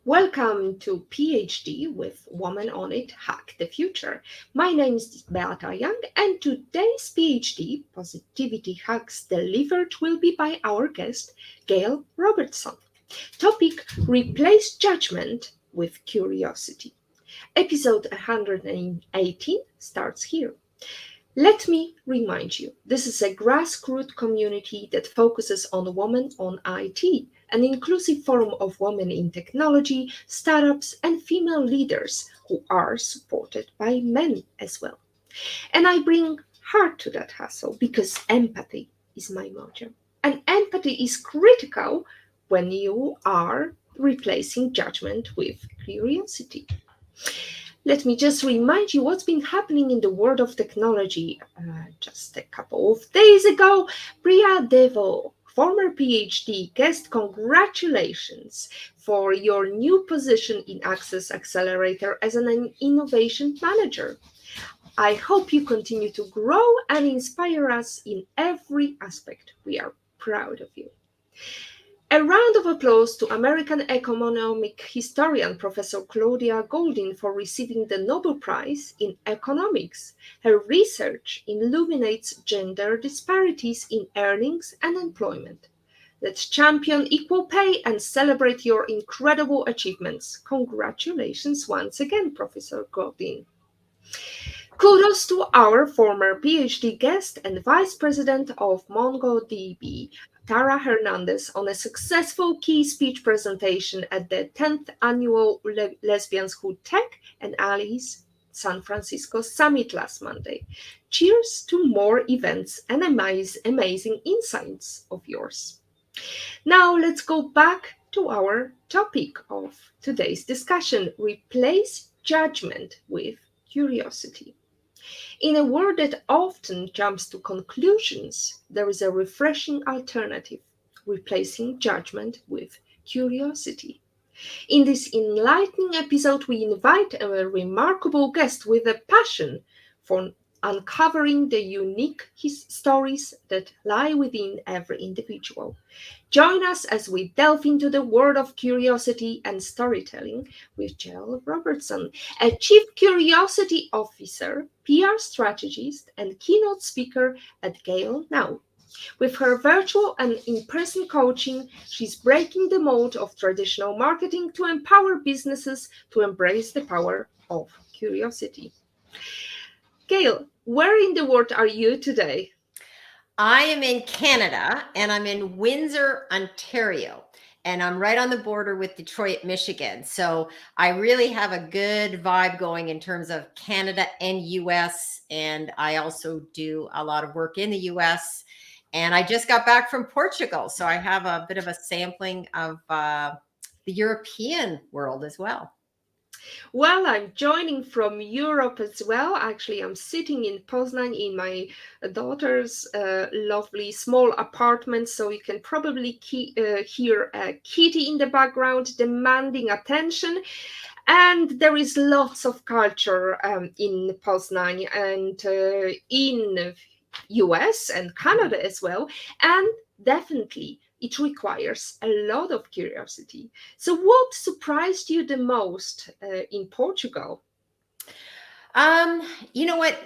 Welcome to PhD with Woman on It, Hack the Future. My name is Beata Young, and today's PhD, Positivity Hacks Delivered, will be by our guest, Gail Robertson. Topic: Replace Judgment with Curiosity. Episode 118 starts here. Let me remind you, this is a grassroots community that focuses on women on IT, an inclusive forum of women in technology, startups, and female leaders who are supported by men as well. And I bring heart to that hustle because empathy is my motto. And empathy is critical when you are replacing judgment with curiosity. Let me just remind you what's been happening in the world of technology. Just a couple of days ago, Priya Devo, former PhD guest, congratulations for your new position in Access Accelerator as an innovation manager. I hope you continue to grow and inspire us in every aspect. We are proud of you. A round of applause to American economic historian Professor Claudia Goldin for receiving the Nobel Prize in Economics. Her research illuminates gender disparities in earnings and employment. Let's champion equal pay and celebrate your incredible achievements. Congratulations once again, Professor Goldin. Kudos to our former PhD guest and Vice President of MongoDB, Tara Hernandez, on a successful key speech presentation at the 10th Annual Lesbians Who Tech and Allies San Francisco Summit last Monday. Cheers to more events and amazing insights of yours. Now let's go back to our topic of today's discussion: replace judgment with curiosity. In a world that often jumps to conclusions, there is a refreshing alternative: replacing judgment with curiosity. In this enlightening episode, we invite a remarkable guest with a passion for uncovering the unique stories that lie within every individual. Join us as we delve into the world of curiosity and storytelling with Gail Robertson, a Chief Curiosity Officer, PR strategist, and keynote speaker at GailNow. With her virtual and in-person coaching, she's breaking the mold of traditional marketing to empower businesses to embrace the power of curiosity. Gail, where in the world are you today? I am in Canada and I'm in Windsor, Ontario, and I'm right on the border with Detroit, Michigan. So I really have a good vibe going in terms of Canada and US. And I also do a lot of work in the US. And I just got back from Portugal. So I have a bit of a sampling of the European world as well. Well, I'm joining from Europe as well. Actually, I'm sitting in Poznan in my daughter's lovely small apartment, so you can probably hear a kitty in the background demanding attention. And there is lots of culture in Poznan and in US and Canada as well. And definitely it requires a lot of curiosity. So, what surprised you the most in Portugal? You know what?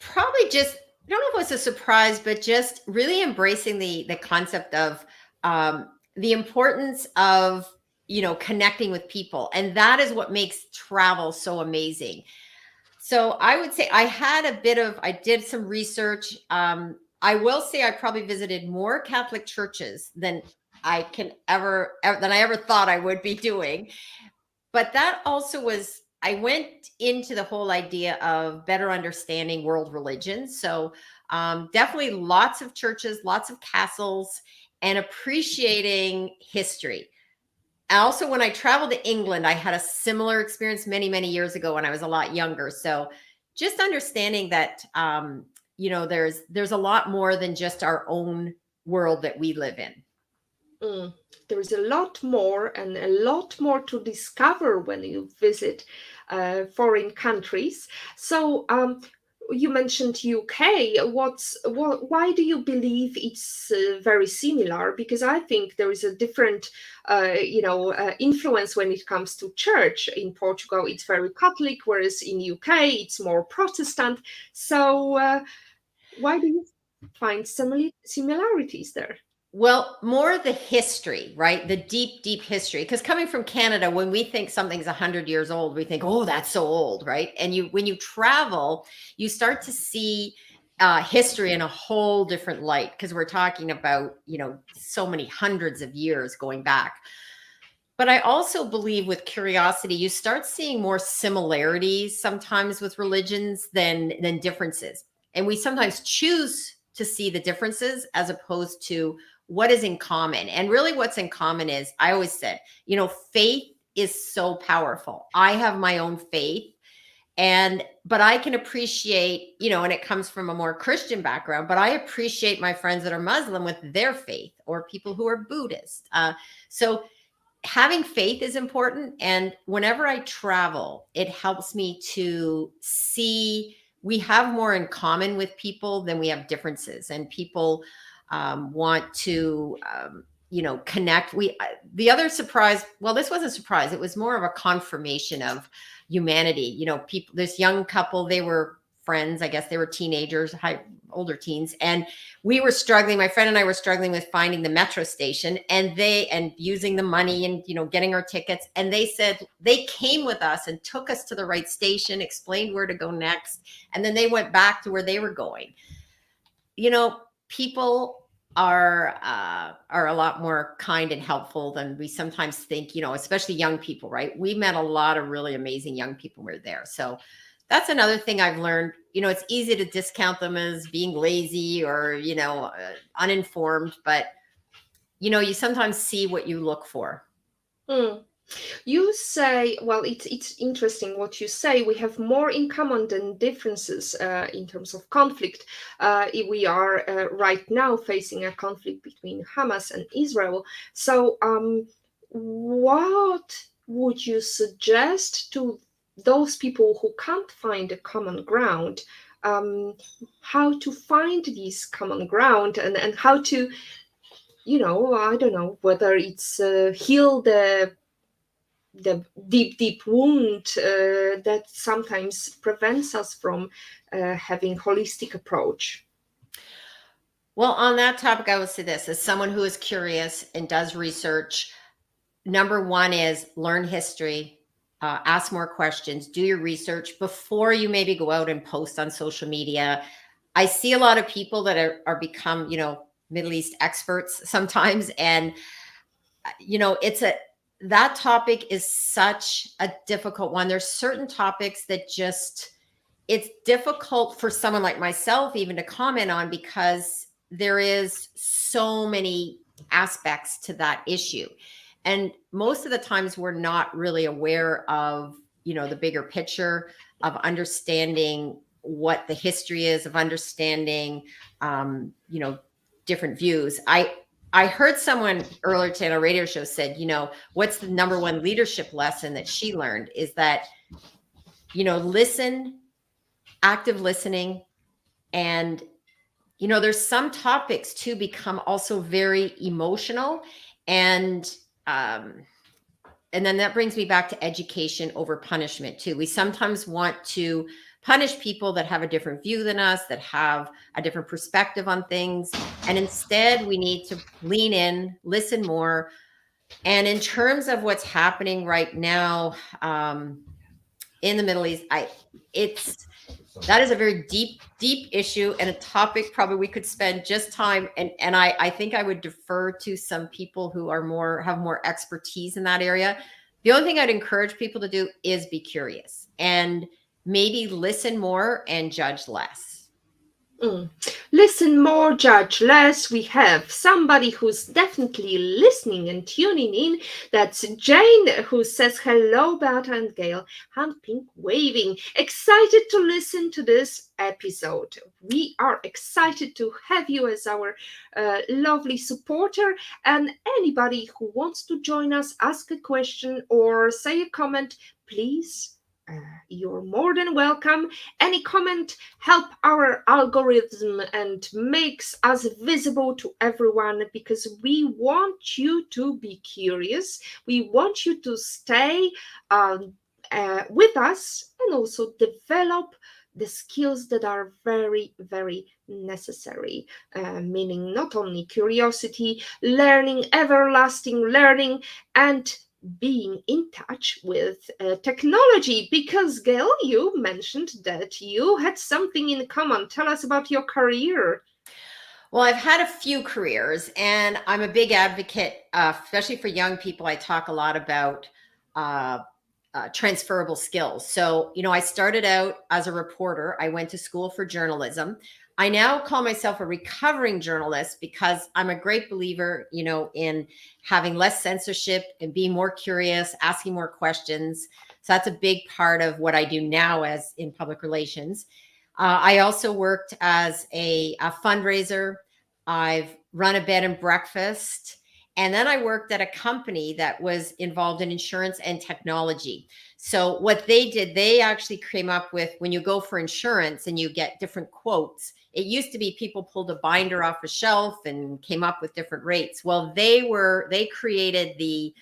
Probably just, I don't know if it was a surprise, but just really embracing the concept of the importance of connecting with people, and that is what makes travel so amazing. So I would say I did some research. I will say I probably visited more Catholic churches than I ever thought I would be doing. But that also was, I went into the whole idea of better understanding world religions. So definitely lots of churches, lots of castles, and appreciating history. Also, when I traveled to England, I had a similar experience many, many years ago when I was a lot younger. So just understanding that, there's a lot more than just our own world that we live in. There is a lot more and a lot more to discover when you visit foreign countries. So, you mentioned UK. Why do you believe it's very similar? Because I think there is a different, influence when it comes to church. In Portugal, it's very Catholic, whereas in UK, it's more Protestant. So why do you find similarities there? Well, more the history, right? The deep, deep history. Because coming from Canada, when we think something's 100 years old, we think, oh, that's so old, right? And when you travel, you start to see history in a whole different light, because we're talking about, so many hundreds of years going back. But I also believe with curiosity, you start seeing more similarities sometimes with religions than differences. And we sometimes choose to see the differences as opposed to what is in common. And really what's in common is, I always said, faith is so powerful. I have my own faith, but I can appreciate, and it comes from a more Christian background, but I appreciate my friends that are Muslim with their faith, or people who are Buddhist. So having faith is important. And whenever I travel, it helps me to see we have more in common with people than we have differences. And people want to, connect. The other surprise, well, this wasn't a surprise. It was more of a confirmation of humanity. People, this young couple, they were friends. I guess they were teenagers, older teens. And we were struggling, my friend and I were struggling with finding the metro station, and using the money and, getting our tickets. And they said they came with us and took us to the right station, explained where to go next. And then they went back to where they were going. People are a lot more kind and helpful than we sometimes think, especially young people, right? We met a lot of really amazing young people when we were there. So that's another thing I've learned. It's easy to discount them as being lazy or, uninformed, but, you sometimes see what you look for. Mm. You say, well, it's interesting what you say. We have more in common than differences in terms of conflict. If we are right now facing a conflict between Hamas and Israel. So, what would you suggest to those people who can't find a common ground? How to find this common ground, and how to, I don't know whether it's heal the deep wound that sometimes prevents us from having holistic approach. Well, on that topic, I will say this: as someone who is curious and does research, number one is learn history, ask more questions, do your research before you maybe go out and post on social media. I see a lot of people that are become, Middle East experts sometimes, and that topic is such a difficult one. There's certain topics that it's difficult for someone like myself even to comment on, because there is so many aspects to that issue. And most of the times we're not really aware of, the bigger picture, of understanding what the history is, of understanding, different views. I heard someone earlier today on a radio show said, what's the number one leadership lesson that she learned is that, listen, active listening. And, there's some topics too become also very emotional. And then that brings me back to education over punishment too. We sometimes want to punish people that have a different view than us, that have a different perspective on things. And instead we need to lean in, listen more. And in terms of what's happening right now in the Middle East, that is a very deep, deep issue, and a topic probably we could spend just time. And I think I would defer to some people who have more expertise in that area. The only thing I'd encourage people to do is be curious and maybe listen more and judge less. Listen more, judge less. We have somebody who's definitely listening and tuning in. That's Jane, who says, hello, Beata and Gail. Hand pink waving. Excited to listen to this episode. We are excited to have you as our lovely supporter. And anybody who wants to join us, ask a question or say a comment, please you're more than welcome. Any comment help our algorithm and makes us visible to everyone, because we want you to be curious. We want you to stay with us and also develop the skills that are very, very necessary, meaning not only curiosity, learning, everlasting learning, and being in touch with technology. Because, Gail, you mentioned that you had something in common. Tell us about your career. Well, I've had a few careers, and I'm a big advocate, especially for young people. I talk a lot about uh, transferable skills. So, I started out as a reporter. I went to school for journalism. I now call myself a recovering journalist because I'm a great believer, in having less censorship and being more curious, asking more questions. So that's a big part of what I do now as in public relations. I also worked as a fundraiser. I've run a bed and breakfast. And then I worked at a company that was involved in insurance and technology. So what they did, they actually came up with, when you go for insurance and you get different quotes, it used to be people pulled a binder off a shelf and came up with different rates. Well, they created the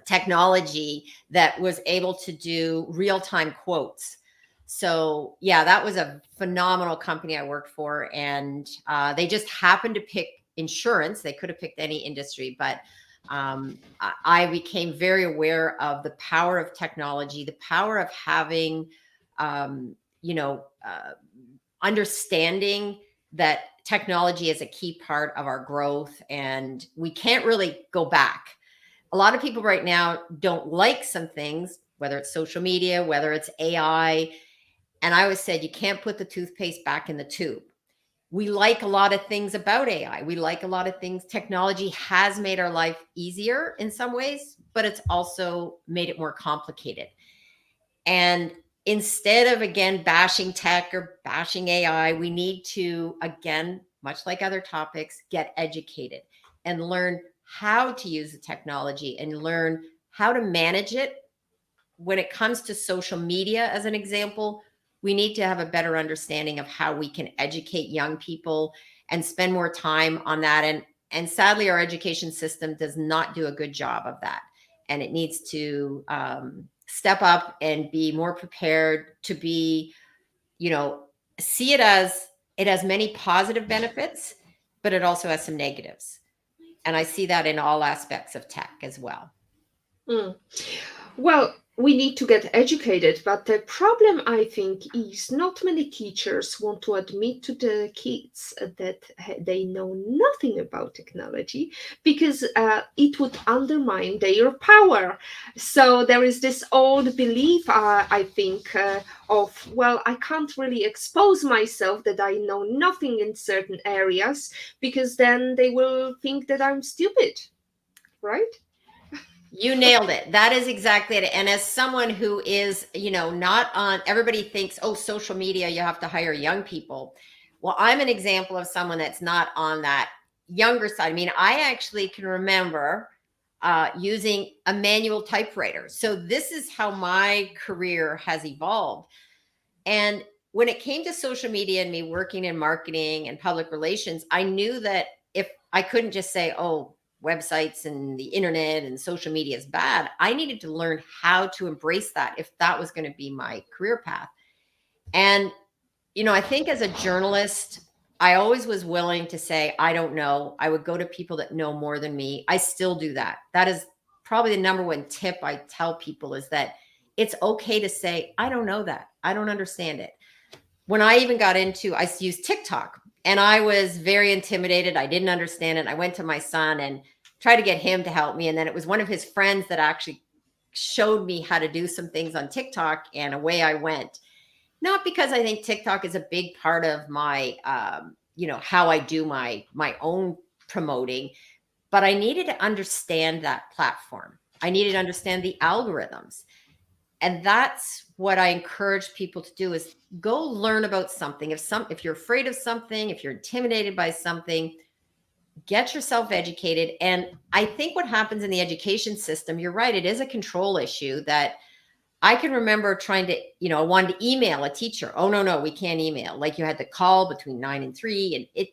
technology that was able to do real-time quotes. So yeah, that was a phenomenal company I worked for. And they just happened to pick insurance. They could have picked any industry, but I became very aware of the power of technology, the power of having, um, you know, uh, understanding that technology is a key part of our growth, and we can't really go back. A lot of people right now don't like some things, whether it's social media, whether it's AI. And I always said, you can't put the toothpaste back in the tube. We like a lot of things about AI. We like a lot of things. Technology has made our life easier in some ways, but it's also made it more complicated. And instead of, again, bashing tech or bashing AI, we need to, again, much like other topics, get educated and learn how to use the technology and learn how to manage it. When it comes to social media, as an example, we need to have a better understanding of how we can educate young people and spend more time on that. And sadly, our education system does not do a good job of that. And it needs to step up and be more prepared to be, see it has many positive benefits, but it also has some negatives. And I see that in all aspects of tech as well. Mm. Well, we need to get educated, but the problem, I think, is not many teachers want to admit to the kids that they know nothing about technology, because it would undermine their power. So there is this old belief, I think, of, well, I can't really expose myself that I know nothing in certain areas, because then they will think that I'm stupid, right? You nailed it. That is exactly it. And as someone who is, not on, everybody thinks, oh, social media, you have to hire young people. Well, I'm an example of someone that's not on that younger side. I mean, I actually can remember using a manual typewriter. So this is how my career has evolved. And when it came to social media and me working in marketing and public relations, I knew that if I couldn't just say, oh, websites and the internet and social media is bad, I needed to learn how to embrace that if that was going to be my career path. And, I think as a journalist, I always was willing to say, I don't know. I would go to people that know more than me. I still do that. That is probably the number one tip I tell people, is that it's okay to say, I don't know that. I don't understand it. When I even got into, I used TikTok and I was very intimidated. I didn't understand it. I went to my son and tried to get him to help me. And then it was one of his friends that actually showed me how to do some things on TikTok, and away I went. Not because I think TikTok is a big part of my, how I do my own promoting, but I needed to understand that platform. I needed to understand the algorithms. And that's what I encourage people to do, is go learn about something. If you're afraid of something, if you're intimidated by something, get yourself educated. And I think what happens in the education system, you're right, it is a control issue, that I can remember trying to, I wanted to email a teacher. Oh, no, we can't email. Like you had to call between 9 and 3. And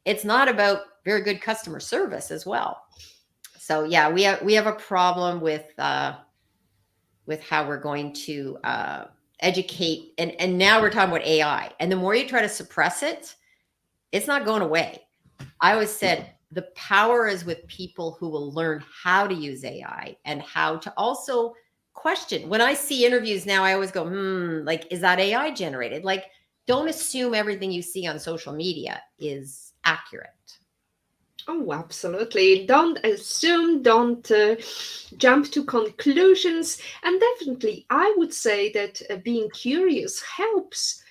it's not about very good customer service as well. So yeah, we have a problem with how we're going to educate. And now we're talking about AI. And the more you try to suppress it, it's not going away. I always said the power is with people who will learn how to use AI and how to also question. When I see interviews now, I always go, like, is that AI generated? Like, don't assume everything you see on social media is accurate. Oh, absolutely. Don't assume, don't jump to conclusions. And definitely, I would say that being curious helps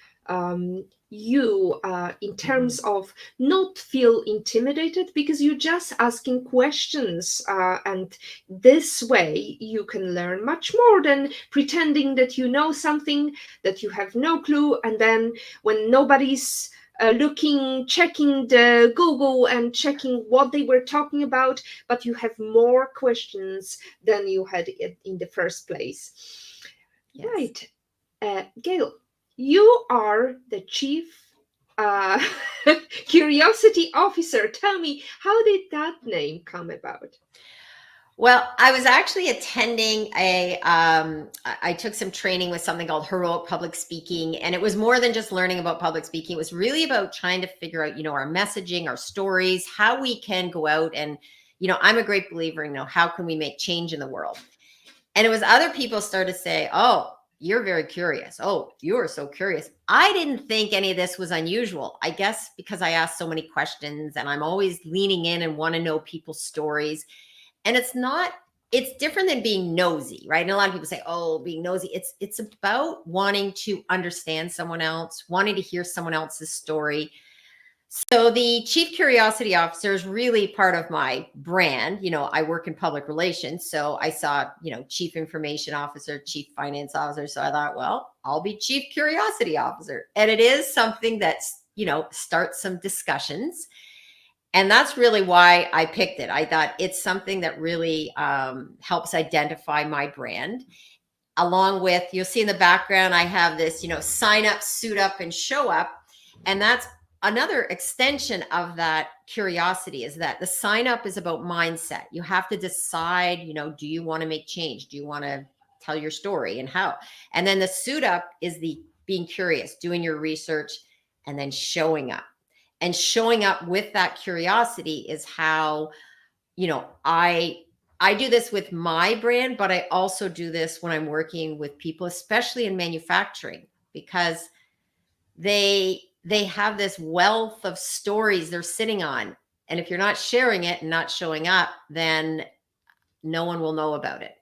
you in terms of not feel intimidated because you're just asking questions. And this way, you can learn much more than pretending that you know something that you have no clue. And then when nobody's looking, checking the Google and checking what they were talking about, but you have more questions than you had in the first place. Yes. Right. Gail, you are the chief uh, curiosity officer. Tell me, how did that name come about? Well, I was actually attending I took some training with something called heroic public speaking. And it was more than just learning about public speaking. It was really about trying to figure out, our messaging, our stories, how we can go out and, I'm a great believer in, how can we make change in the world? And it was other people started to say, oh, you're very curious. Oh, you are so curious. I didn't think any of this was unusual. I guess because I asked so many questions and I'm always leaning in and want to know people's stories. And it's different than being nosy, right? And a lot of people say, oh, being nosy. It's about wanting to understand someone else, wanting to hear someone else's story. So the chief curiosity officer is really part of my brand. I work in public relations. So I saw, chief information officer, chief finance officer. So I thought, well, I'll be chief curiosity officer. And it is something that's, starts some discussions. And that's really why I picked it. I thought it's something that really helps identify my brand. Along with, you'll see in the background, I have this, sign up, suit up, and show up. And that's another extension of that curiosity, is that the sign up is about mindset. You have to decide, do you want to make change? Do you want to tell your story and how? And then the suit up is the being curious, doing your research, and then showing up. And showing up with that curiosity is how, I do this with my brand, but I also do this when I'm working with people, especially in manufacturing, because they have this wealth of stories they're sitting on. And if you're not sharing it and not showing up, then no one will know about it.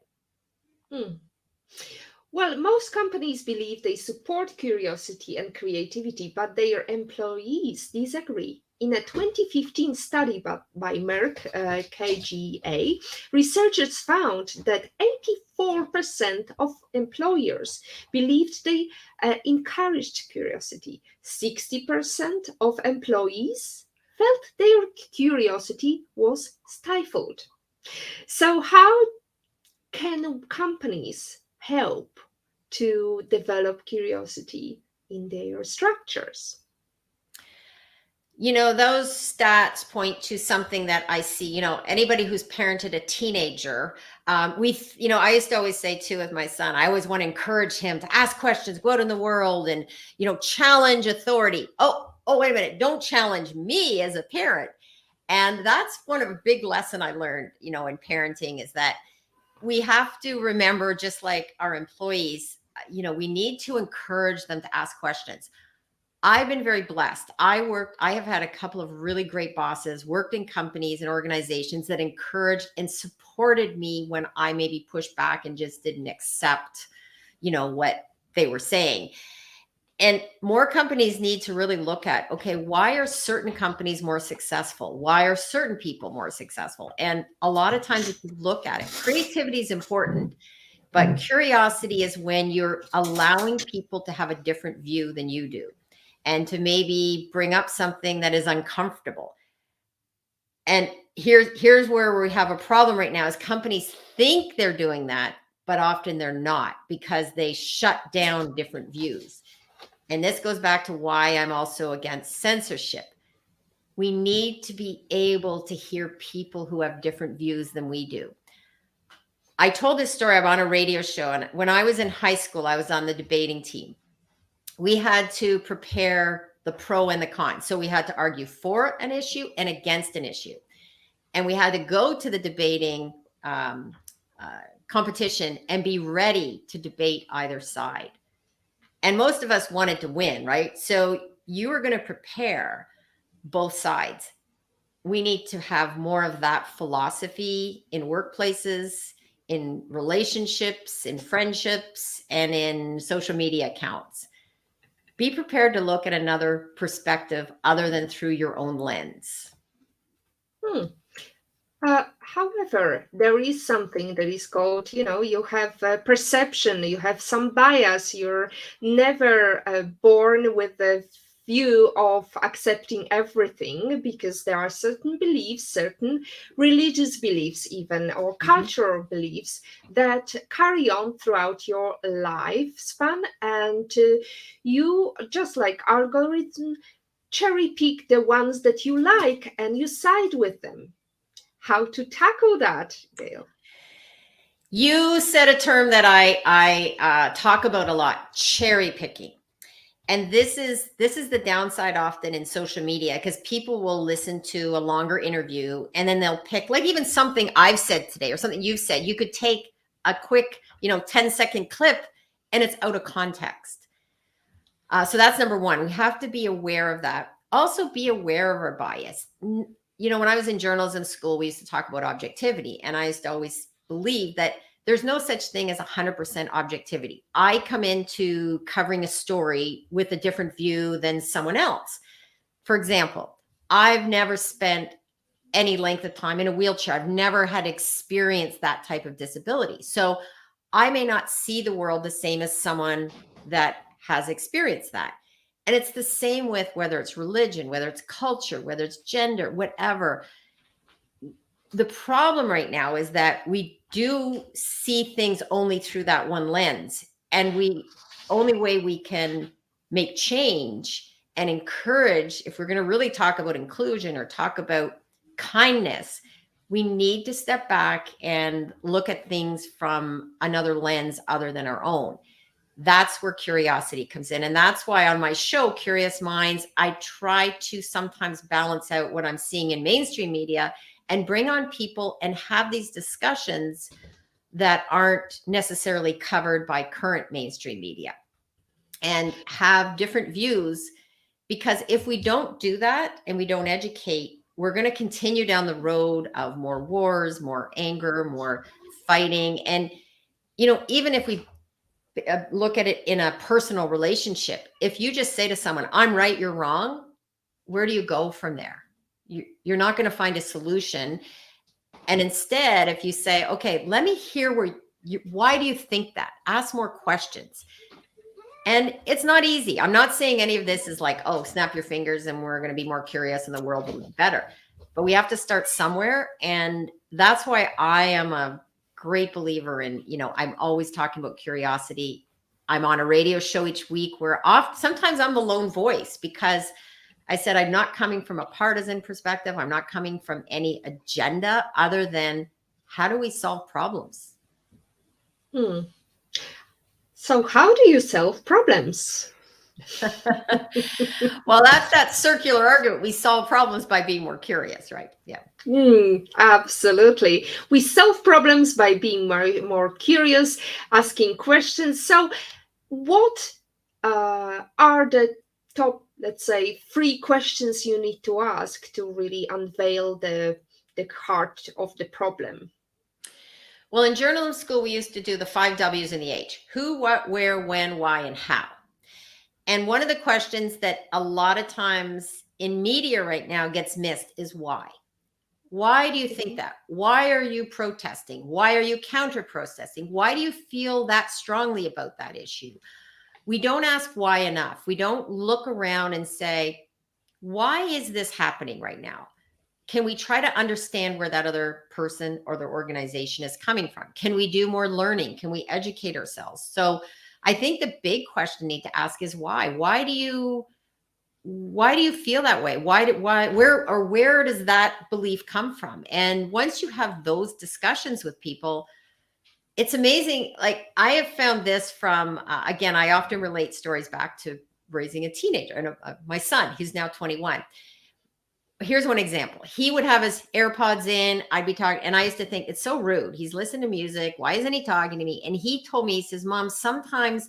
Well, most companies believe they support curiosity and creativity, but their employees disagree. In a 2015 study by Merck KGA, researchers found that 84% of employers believed they encouraged curiosity. 60% of employees felt their curiosity was stifled. So, how can companies help to develop curiosity in their structures? Those stats point to something that I see, anybody who's parented a teenager. I used to always say too with my son, I always want to encourage him to ask questions, go out in the world and, challenge authority. Oh, wait a minute. Don't challenge me as a parent. And that's one of a big lesson I learned, in parenting, is that we have to remember, just like our employees, we need to encourage them to ask questions. I've been very blessed. I have had a couple of really great bosses, worked in companies and organizations that encouraged and supported me when I maybe pushed back and just didn't accept, what they were saying. And more companies need to really look at, okay, why are certain companies more successful? Why are certain people more successful? And a lot of times, if you look at it, creativity is important, but curiosity is when you're allowing people to have a different view than you do, and to maybe bring up something that is uncomfortable. And here's where we have a problem right now, is companies think they're doing that, but often they're not because they shut down different views. And this goes back to why I'm also against censorship. We need to be able to hear people who have different views than we do. I told this story. I'm on a radio show, and when I was in high school, I was on the debating team. We had to prepare the pro and the con. So we had to argue for an issue and against an issue. And we had to go to the debating competition and be ready to debate either side. And most of us wanted to win, right? So you were going to prepare both sides. We need to have more of that philosophy in workplaces, in relationships, in friendships, and in social media accounts. Be prepared to look at another perspective other than through your own lens. However, there is something that is called, you have perception, you have some bias. You're never born with the view of accepting everything, because there are certain beliefs, certain religious beliefs even, or cultural beliefs that carry on throughout your lifespan, and you, just like algorithm, cherry pick the ones that you like and you side with them. How to tackle that, Gail? You said a term that I talk about a lot: cherry picking. And this is the downside often in social media, because people will listen to a longer interview and then they'll pick, like, even something I've said today or something you've said. You could take a quick 10-second clip and it's out of context. So that's number one. We have to be aware of that. Also be aware of our bias. When I was in journalism school, we used to talk about objectivity, and I used to always believe that there's no such thing as 100% objectivity. I come into covering a story with a different view than someone else. For example, I've never spent any length of time in a wheelchair. I've never had experienced that type of disability. So I may not see the world the same as someone that has experienced that. And it's the same with whether it's religion, whether it's culture, whether it's gender, whatever. The problem right now is that we do see things only through that one lens. And only way we can make change and encourage, if we're going to really talk about inclusion or talk about kindness, we need to step back and look at things from another lens other than our own. That's where curiosity comes in. And that's why on my show, Curious Minds, I try to sometimes balance out what I'm seeing in mainstream media and bring on people and have these discussions that aren't necessarily covered by current mainstream media, and have different views. Because if we don't do that and we don't educate, we're going to continue down the road of more wars, more anger, more fighting. And, even if we look at it in a personal relationship, if you just say to someone, I'm right, you're wrong, where do you go from there? You're not going to find a solution. And instead, if you say, okay, let me hear why do you think that? Ask more questions. And it's not easy. I'm not saying any of this is like, oh, snap your fingers and we're going to be more curious and the world will be better. But we have to start somewhere. And that's why I am a great believer in, I'm always talking about curiosity. I'm on a radio show each week where sometimes I'm the lone voice, because I said, I'm not coming from a partisan perspective. I'm not coming from any agenda other than how do we solve problems? So how do you solve problems? Well, that's that circular argument. We solve problems by being more curious, right? Yeah. Absolutely. We solve problems by being more curious, asking questions. So what are the top, let's say, 3 questions you need to ask to really unveil the heart of the problem? Well, in journalism school, we used to do the 5 W's and the H: who, what, where, when, why, and how. And one of the questions that a lot of times in media right now gets missed is why. Why do you think that? Why are you protesting? Why are you counter-protesting? Why do you feel that strongly about that issue? We don't ask why enough. We don't look around and say, why is this happening right now? can we try to understand where that other person or their organization is coming from? Can we do more learning? Can we educate ourselves? So I think the big question you need to ask is why? Why do you feel that way? Where does that belief come from? And once you have those discussions with people, it's amazing. Like I have found this from, again, I often relate stories back to raising a teenager and my son, he's now 21. Here's one example. He would have his AirPods in. I'd be talking, and I used to think it's so rude. He's listening to music. Why isn't he talking to me? And he told me, he says, Mom, sometimes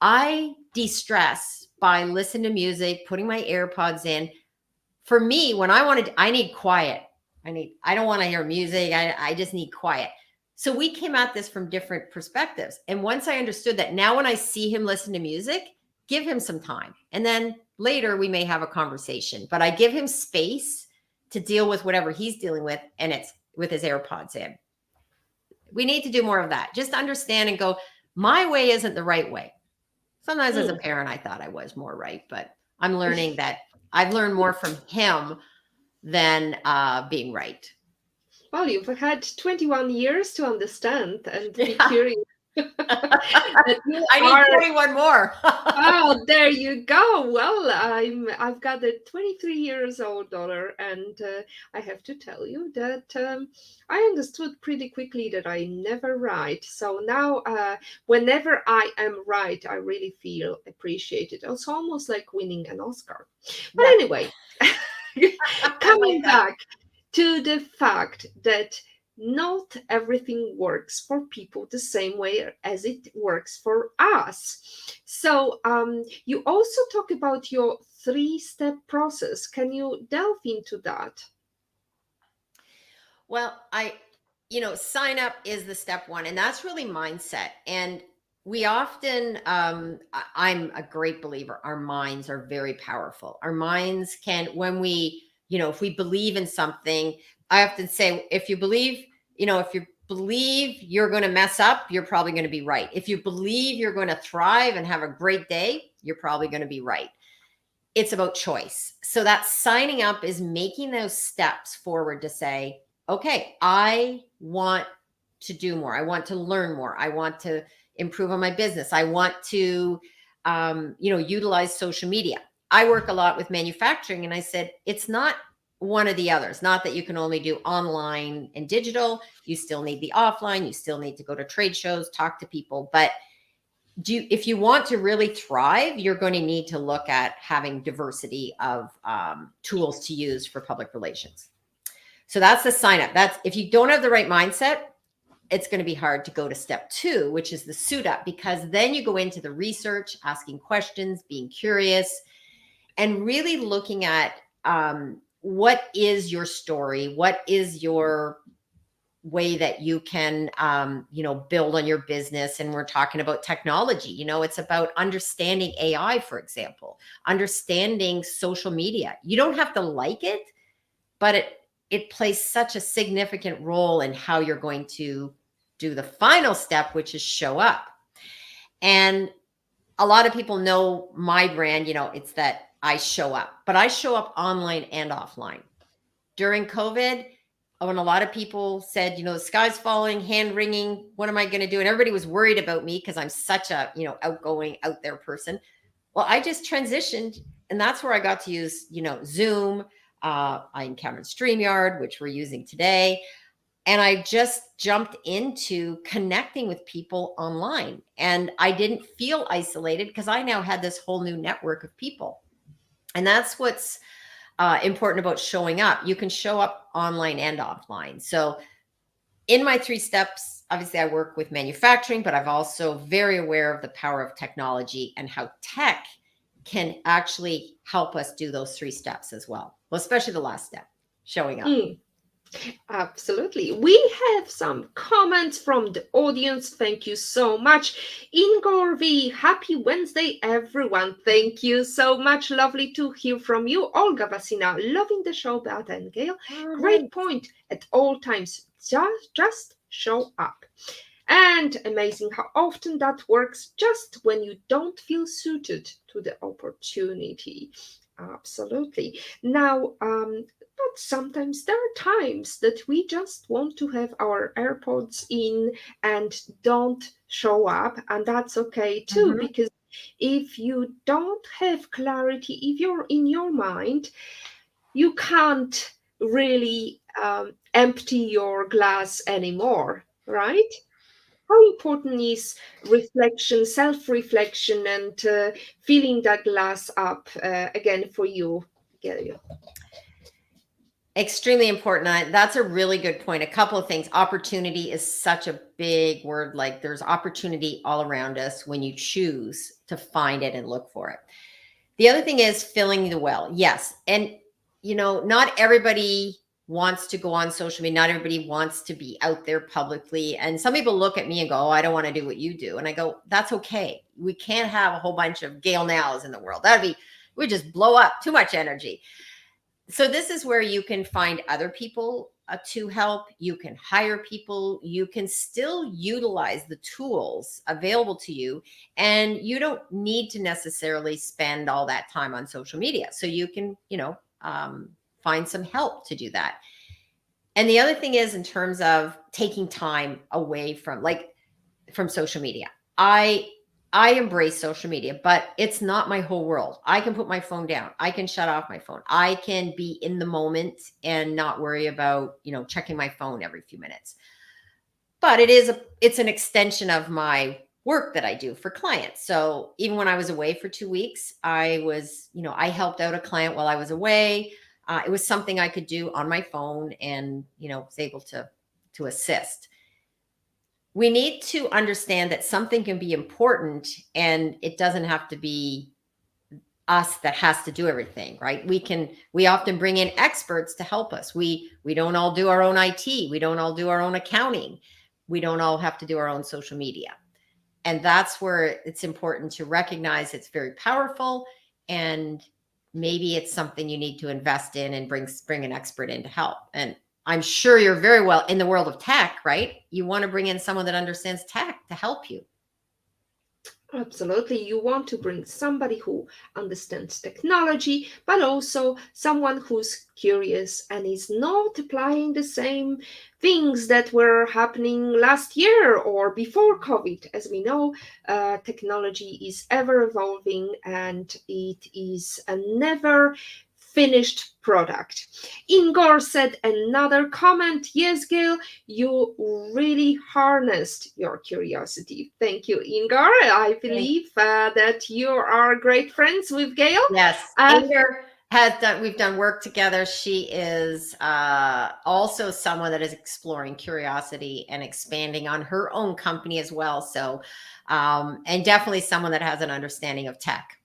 I de-stress by listening to music, putting my AirPods in. For me, when I need quiet. I don't want to hear music. I just need quiet. So we came at this from different perspectives. And once I understood that, now when I see him listen to music, give him some time. And then later we may have a conversation, but I give him space to deal with whatever he's dealing with, and it's with his AirPods in. We need to do more of that. Just understand and go, my way isn't the right way. Sometimes as a parent, I thought I was more right, but I'm learning that I've learned more from him than being right. Well, you've had 21 years to understand and be curious. I need 21 more. Oh, there you go. Well, I've got a 23 years old daughter, and I have to tell you that I understood pretty quickly that I'm never right. So now, whenever I am right, I really feel appreciated. It's almost like winning an Oscar. But anyway, coming back to the fact that not everything works for people the same way as it works for us. So you also talk about your 3-step process. Can you delve into that? Well, sign up is the step one, and that's really mindset. And we often, I'm a great believer, our minds are very powerful. Our minds can, when we, if we believe in something, I often say, if you believe you're going to mess up, you're probably going to be right. If you believe you're going to thrive and have a great day, you're probably going to be right. It's about choice. So that signing up is making those steps forward to say, okay, I want to do more. I want to learn more. I want to improve on my business. I want to, utilize social media. I work a lot with manufacturing, and I said, it's not one or the other. It's not that you can only do online and digital. You still need the offline. You still need to go to trade shows, talk to people. But if you want to really thrive, you're going to need to look at having diversity of tools to use for public relations. So that's the sign up. That's, if you don't have the right mindset, it's going to be hard to go to step 2, which is the suit up, because then you go into the research, asking questions, being curious, and really looking at what is your story? What is your way that you can, build on your business? And we're talking about technology. It's about understanding AI, for example, understanding social media. You don't have to like it, but it plays such a significant role in how you're going to do the final step, which is show up. And a lot of people know my brand, it's that I show up, but I show up online and offline. During COVID, when a lot of people said, the sky's falling, hand wringing, what am I going to do? And everybody was worried about me because I'm such a, outgoing, out there person. Well, I just transitioned, and that's where I got to use, Zoom. I encountered StreamYard, which we're using today. And I just jumped into connecting with people online. And I didn't feel isolated because I now had this whole new network of people. And that's what's important about showing up. You can show up online and offline. So in my 3 steps, obviously I work with manufacturing, but I'm also very aware of the power of technology and how tech can actually help us do those 3 steps as well. Well, especially the last step, showing up. Absolutely. We have some comments from the audience. Thank you so much. Ingor V, happy Wednesday, everyone. Thank you so much. Lovely to hear from you. Olga Vasina, loving the show, Beata and Gail. Great point. At all times, just show up. And amazing how often that works just when you don't feel suited to the opportunity. Absolutely. Now, But sometimes there are times that we just want to have our AirPods in and don't show up, and that's okay too, Mhm. because if you don't have clarity, if you're in your mind, you can't really empty your glass anymore, right? How important is reflection, self reflection, and filling that glass up again for you, Gail? Extremely important. That's a really good point. A couple of things. Opportunity is such a big word. Like there's opportunity all around us when you choose to find it and look for it. The other thing is filling the well. Yes. And, not everybody wants to go on social media. Not everybody wants to be out there publicly. And some people look at me and go, oh, I don't want to do what you do. And I go, that's okay. We can't have a whole bunch of GailNows in the world. We just blow up too much energy. So this is where you can find other people to help. You can hire people. You can still utilize the tools available to you, and you don't need to necessarily spend all that time on social media. So you can, find some help to do that. And the other thing is in terms of taking time away from social media. I I embrace social media, but it's not my whole world. I can put my phone down. I can shut off my phone. I can be in the moment and not worry about, checking my phone every few minutes. But it's an extension of my work that I do for clients. So even when I was away for 2 weeks, I helped out a client while I was away. It was something I could do on my phone and, was able to assist. We need to understand that something can be important and it doesn't have to be us that has to do everything, right? We often bring in experts to help us. We don't all do our own IT. We don't all do our own accounting. We don't all have to do our own social media. And that's where it's important to recognize it's very powerful, and maybe it's something you need to invest in and bring an expert in to help. And I'm sure you're very well in the world of tech, right? You want to bring in someone that understands tech to help you. Absolutely. You want to bring somebody who understands technology, but also someone who's curious and is not applying the same things that were happening last year or before COVID. As we know, technology is ever evolving and it is a never finished product. Ingor said another comment. Yes, Gail, you really harnessed your curiosity. Thank you, Ingor. I Thank believe that you are great friends with Gail. Yes, Uh, Inger we've done work together. She is also someone that is exploring curiosity and expanding on her own company as well. So, and definitely someone that has an understanding of tech.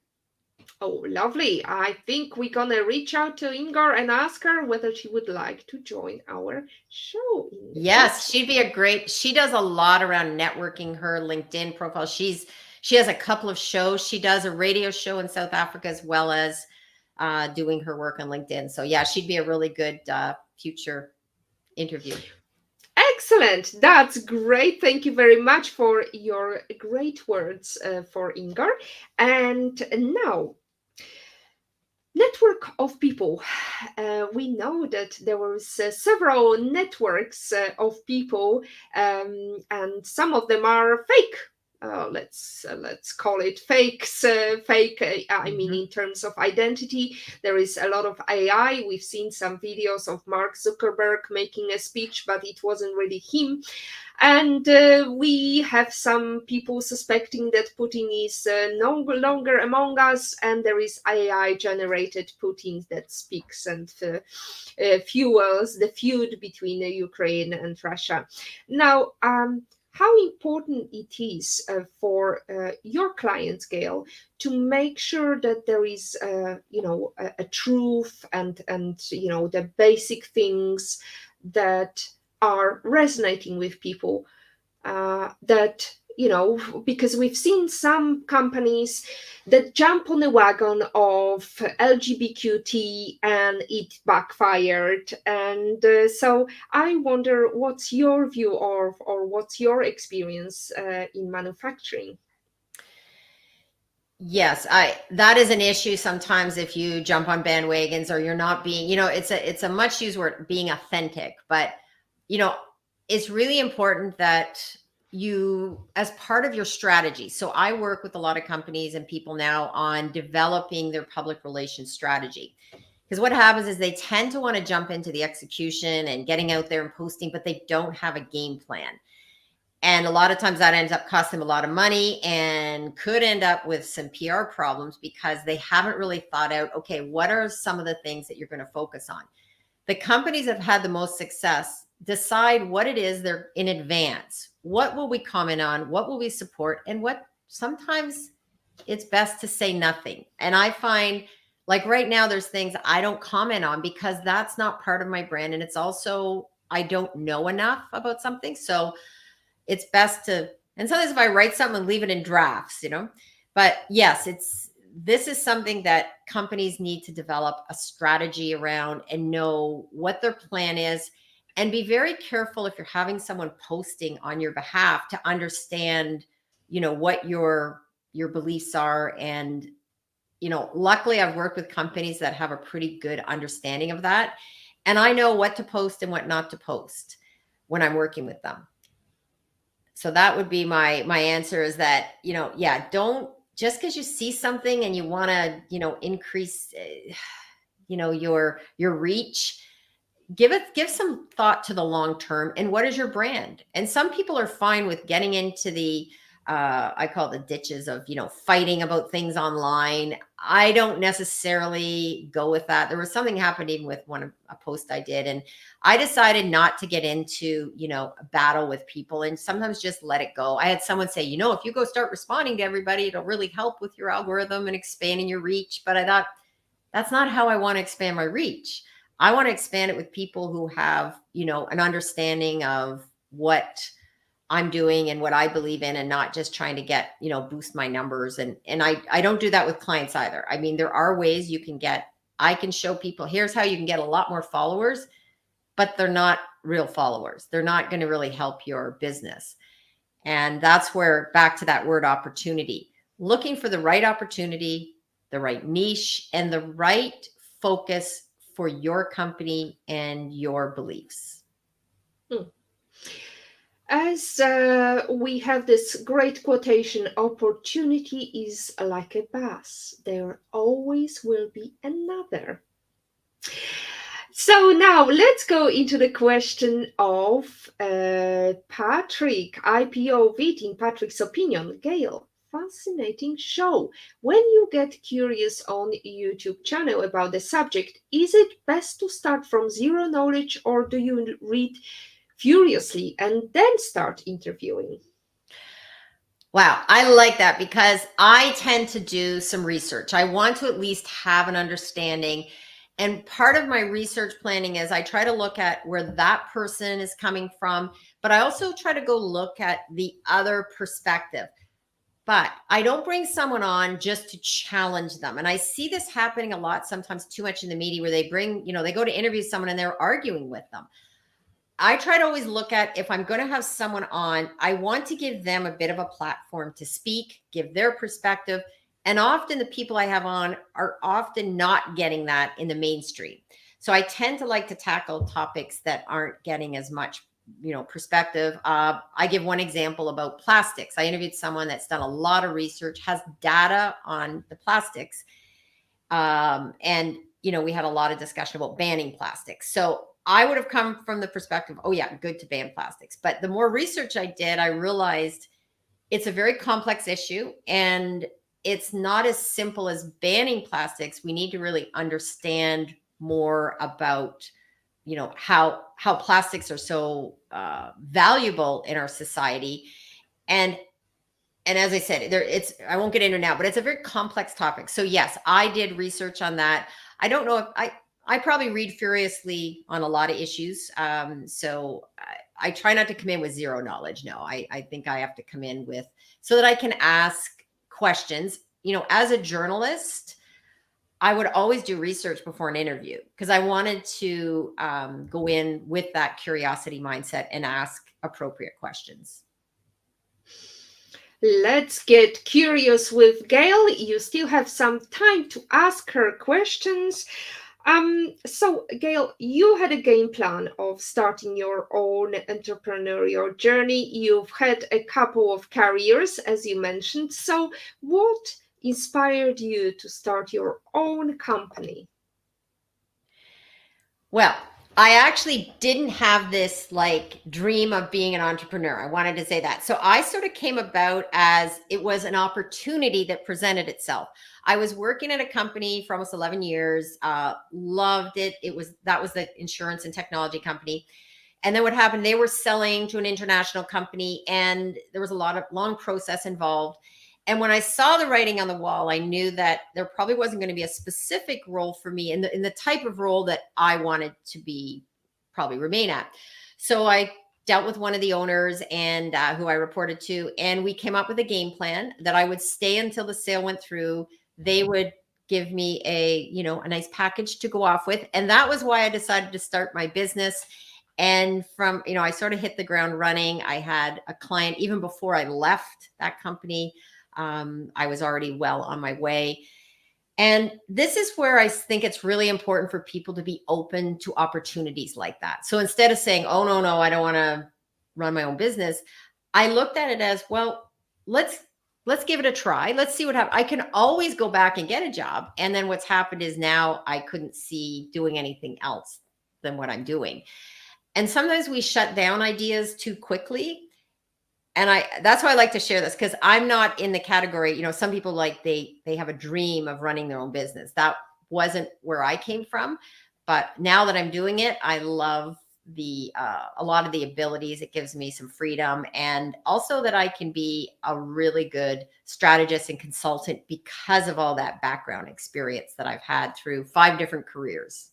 oh, lovely. I think we're going to reach out to Ingor and ask her whether she would like to join our show in the Yes, future. she'd be she does a lot around networking. Her LinkedIn profile. She has a couple of shows. She does a radio show in South Africa as well as doing her work on LinkedIn. So yeah, she'd be a really good future interview. Excellent. That's great. Thank you very much for your great words for Ingor. And now, network of people. We know that there was several networks of people, and some of them are fake. Let's call it fakes. Fake. I mean, Mhm. in terms of identity, there is a lot of AI. We've seen some videos of Mark Zuckerberg making a speech, but it wasn't really him. And we have some people suspecting that Putin is no longer among us, and there is AI generated Putin that speaks and fuels the feud between Ukraine and Russia. Now, how important it is for your clients, Gail, to make sure that there is, a truth and the basic things that are resonating with people, that because we've seen some companies that jump on the wagon of LGBTQ and it backfired. And so I wonder what's your view, or what's your experience in manufacturing. Yes, that is an issue sometimes if you jump on bandwagons or you're not being, it's a much used word, being authentic, but you know, it's really important that you, as part of your strategy. So I work with a lot of companies and people now on developing their public relations strategy. Because what happens is they tend to want to jump into the execution and getting out there and posting, but they don't have a game plan. And a lot of times that ends up costing them a lot of money and could end up with some PR problems because they haven't really thought out, okay, what are some of the things that you're going to focus on? The companies that have had the most success decide what it is they're in advance. What will we comment on? What will we support? And what sometimes it's best to say nothing. And I find like right now, there's things I don't comment on because that's not part of my brand. And it's also, I don't know enough about something. So it's best to, and sometimes if I write something and leave it in drafts, but yes, this is something that companies need to develop a strategy around and know what their plan is, and be very careful if you're having someone posting on your behalf to understand, what your beliefs are. And, luckily I've worked with companies that have a pretty good understanding of that. And I know what to post and what not to post when I'm working with them. So that would be my answer, is that, yeah, don't, just because you see something and you want to, increase, your reach, give some thought to the long term and what is your brand. And some people are fine with getting into the I call it the ditches of, fighting about things online. I don't necessarily go with that. There was something happening with a post I did, and I decided not to get into, a battle with people and sometimes just let it go. I had someone say, if you go start responding to everybody, it'll really help with your algorithm and expanding your reach. But I thought, that's not how I want to expand my reach. I want to expand it with people who have, an understanding of what I'm doing and what I believe in, and not just trying to get, boost my numbers. And I don't do that with clients either. I mean, there are ways I can show people, here's how you can get a lot more followers, but they're not real followers. They're not going to really help your business. And that's where, back to that word opportunity, looking for the right opportunity, the right niche, and the right focus for your company and your beliefs. As we have this great quotation, opportunity is like a bus. There always will be another. So now let's go into the question of Patrick, IPO Meeting, Patrick's opinion. Gail, fascinating show. When you get curious on YouTube channel about the subject, is it best to start from zero knowledge, or do you read furiously and then start interviewing? Wow, I like that because I tend to do some research. I want to at least have an understanding. And part of my research planning is I try to look at where that person is coming from, but I also try to go look at the other perspective. But I don't bring someone on just to challenge them. And I see this happening a lot, sometimes too much in the media, where they bring, they go to interview someone and they're arguing with them. I try to always look at, if I'm going to have someone on, I want to give them a bit of a platform to speak, give their perspective. And often the people I have on are often not getting that in the mainstream. So I tend to like to tackle topics that aren't getting as much, perspective. I give one example about plastics. I interviewed someone that's done a lot of research, has data on the plastics. And, we had a lot of discussion about banning plastics. So I would have come from the perspective, oh yeah, good to ban plastics. But the more research I did, I realized it's a very complex issue, and it's not as simple as banning plastics. We need to really understand more about, how plastics are so valuable in our society. And as I said, I won't get into it now, but it's a very complex topic. So yes, I did research on that. I don't know if I probably read furiously on a lot of issues. So I try not to come in with zero knowledge. No, I think I have to come in with, so that I can ask questions. As a journalist, I would always do research before an interview because I wanted to go in with that curiosity mindset and ask appropriate questions. Let's get curious with Gail. You still have some time to ask her questions. So Gail, you had a game plan of starting your own entrepreneurial journey. You've had a couple of careers, as you mentioned. So what inspired you to start your own company? Well, I actually didn't have this like dream of being an entrepreneur. I wanted to say that. So I sort of came about as it was an opportunity that presented itself. I was working at a company for almost 11 years, loved it. That was the insurance and technology company. And then what happened, they were selling to an international company and there was a lot of long process involved. And when I saw the writing on the wall, I knew that there probably wasn't going to be a specific role for me in the type of role that I wanted to be probably remain at. So I dealt with one of the owners and who I reported to, and we came up with a game plan that I would stay until the sale went through. They would give me a nice package to go off with. And that was why I decided to start my business. And I sort of hit the ground running. I had a client even before I left that company. I was already well on my way. And this is where I think it's really important for people to be open to opportunities like that. So instead of saying, oh, no, I don't want to run my own business, I looked at it as, well, let's give it a try. Let's see what happens. I can always go back and get a job. And then what's happened is now I couldn't see doing anything else than what I'm doing. And sometimes we shut down ideas too quickly. And that's why I like to share this, because I'm not in the category, some people like they have a dream of running their own business. That wasn't where I came from. But now that I'm doing it, I love a lot of the abilities. It gives me some freedom, and also that I can be a really good strategist and consultant because of all that background experience that I've had through 5 different careers.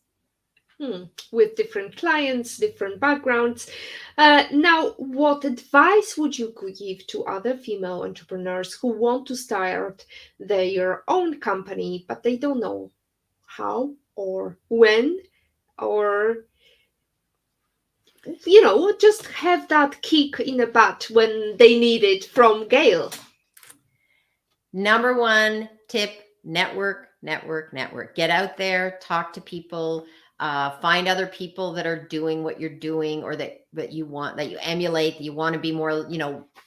With different clients, different backgrounds. Now, what advice would you give to other female entrepreneurs who want to start their own company, but they don't know how or when, or, just have that kick in the butt when they need it from Gail? Number 1 tip: network. Get out there, talk to people, find other people that are doing what you're doing, or that you want, that you emulate, that you want to be more,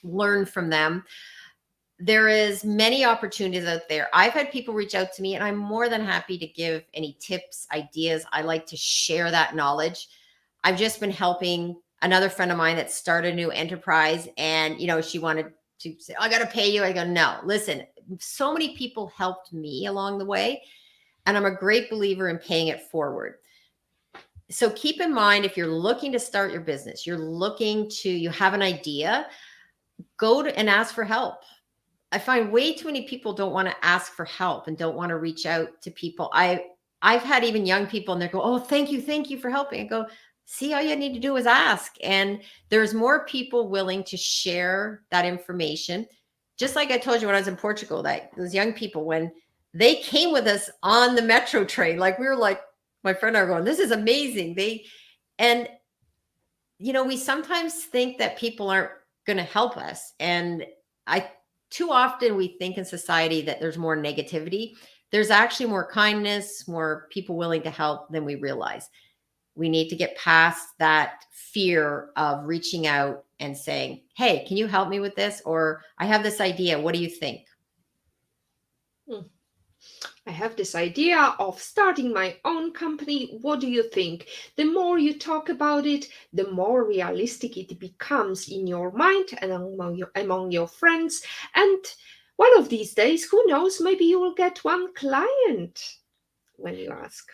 learn from them. There is many opportunities out there. I've had people reach out to me, and I'm more than happy to give any tips, ideas. I like to share that knowledge. I've just been helping another friend of mine that started a new enterprise, and she wanted to say, I got to pay you. I go, no, listen, so many people helped me along the way, and I'm a great believer in paying it forward. So keep in mind, if you're looking to start your business, you have an idea, go to and ask for help. I find way too many people don't want to ask for help and don't want to reach out to people. I've had even young people, and they go, oh, thank you for helping. I go, see, all you need to do is ask. And there's more people willing to share that information. Just like I told you when I was in Portugal, that those young people, when they came with us on the metro train, like we were like, my friend and I were going, this is amazing. We sometimes think that people aren't going to help us. And too often we think in society that there's more negativity. There's actually more kindness, more people willing to help than we realize. We need to get past that fear of reaching out and saying, hey, can you help me with this? Or I have this idea. What do you think? I have this idea of starting my own company. What do you think? The more you talk about it, the more realistic it becomes in your mind and among your friends. And one of these days, who knows, maybe you will get one client when you ask.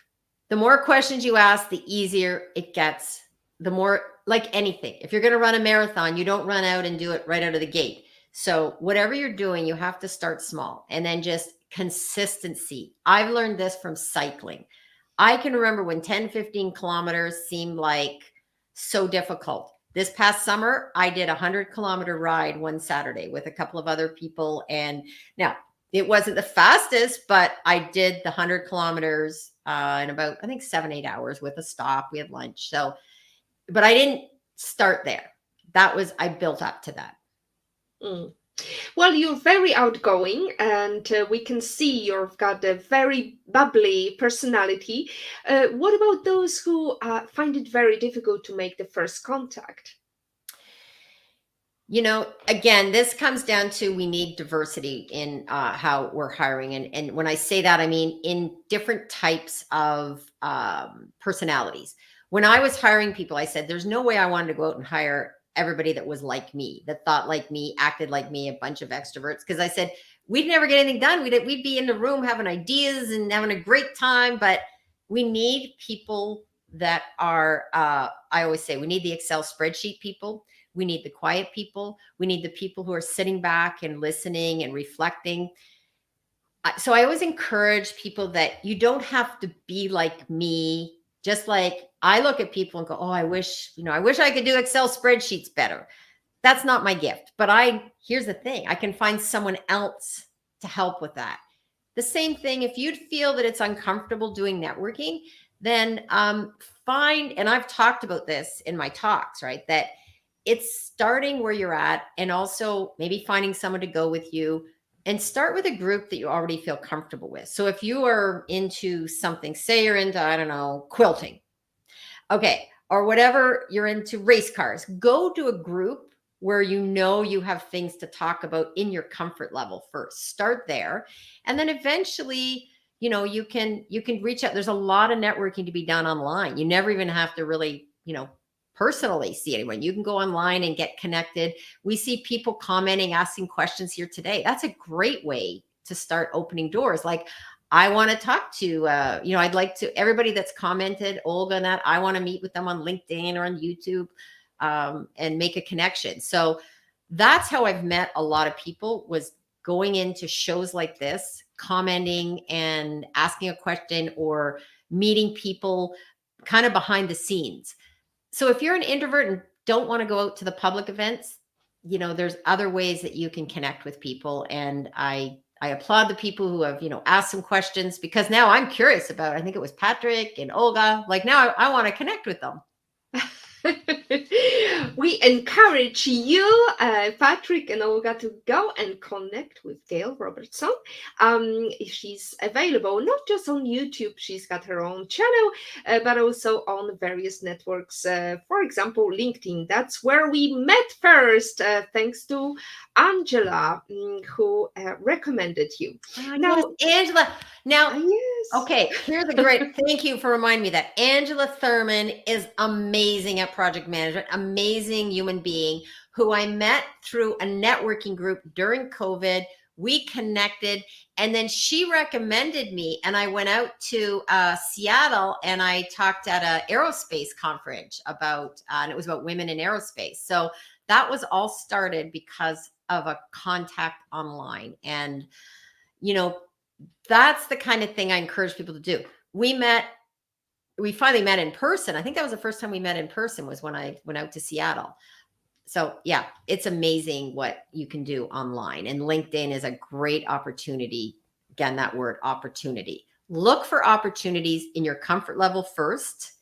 The more questions you ask, the easier it gets. The more, like anything, if you're going to run a marathon, you don't run out and do it right out of the gate. So whatever you're doing, you have to start small, and then just consistency. I've learned this from cycling. I can remember when 10, 15 kilometers seemed like so difficult. This past summer, I did a 100-kilometer ride one Saturday with a couple of other people. And now it wasn't the fastest, but I did the 100 kilometers in about, I think, 7-8 hours with a stop. We had lunch. So, but I didn't start there. I built up to that. Well, you're very outgoing, and we can see you've got a very bubbly personality. What about those who find it very difficult to make the first contact? Again, this comes down to we need diversity in how we're hiring. And when I say that, I mean in different types of personalities. When I was hiring people, I said, there's no way I wanted to go out and hire everybody that was like me, that thought like me, acted like me, a bunch of extroverts. Because I said, we'd never get anything done. We'd be in the room having ideas and having a great time. But we need people that are, I always say, we need the Excel spreadsheet people. We need the quiet people. We need the people who are sitting back and listening and reflecting. So I always encourage people that you don't have to be like me. Just like I look at people and go, oh, I wish I could do Excel spreadsheets better. That's not my gift. But here's the thing, I can find someone else to help with that. The same thing, if you'd feel that it's uncomfortable doing networking, then find, and I've talked about this in my talks, right? That it's starting where you're at and also maybe finding someone to go with you, and start with a group that you already feel comfortable with. So if you are into something, say you're into, I don't know, quilting, okay, or whatever, you're into race cars, go to a group where you have things to talk about in your comfort level first. Start there. And then eventually, you can reach out. There's a lot of networking to be done online. You never even have to really, personally see anyone. You can go online and get connected. We see people commenting, asking questions here today. That's a great way to start opening doors. Like, I want to talk to, I'd like to, everybody that's commented, Olga and that, I want to meet with them on LinkedIn or on YouTube and make a connection. So that's how I've met a lot of people, was going into shows like this, commenting and asking a question or meeting people kind of behind the scenes. So if you're an introvert and don't want to go out to the public events, there's other ways that you can connect with people. And I applaud the people who have, asked some questions, because now I'm curious about, I think it was Patrick and Olga, like now I want to connect with them. We encourage you, Patrick and Olga, to go and connect with Gail Robertson. If she's available, not just on YouTube, she's got her own channel, but also on various networks. For example, LinkedIn. That's where we met first, thanks to Angela, who recommended you. Now, yes, Angela. Now, yes. Okay, here's a great, thank you for reminding me that Angela Thurman is amazing at project management, amazing human being who I met through a networking group during COVID. We connected, and then she recommended me, and I went out to Seattle and I talked at an aerospace conference about, and it was about women in aerospace. So that was all started because of a contact online. And, that's the kind of thing I encourage people to do. We finally met in person. I think that was the first time we met in person, was when I went out to Seattle. So yeah, it's amazing what you can do online. And LinkedIn is a great opportunity. Again, that word, opportunity. Look for opportunities in your comfort level first,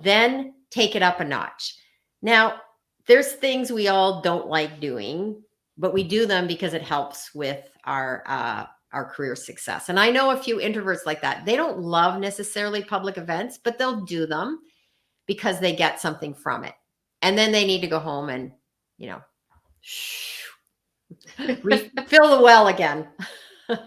then take it up a notch. Now, there's things we all don't like doing, but we do them because it helps with our career success. And I know a few introverts like that. They don't love necessarily public events, but they'll do them because they get something from it. And then they need to go home and, refill the well again.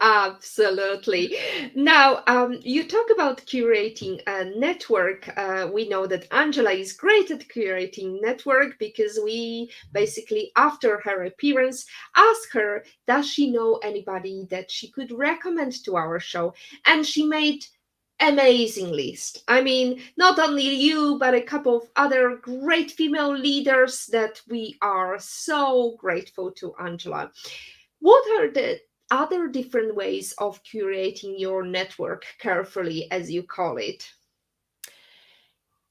Absolutely. Now, you talk about curating a network. We know that Angela is great at curating network, because we basically, after her appearance, asked her, does she know anybody that she could recommend to our show? And she made amazing list. I mean, not only you, but a couple of other great female leaders that we are so grateful to Angela. What are the other different ways of curating your network carefully, as you call it?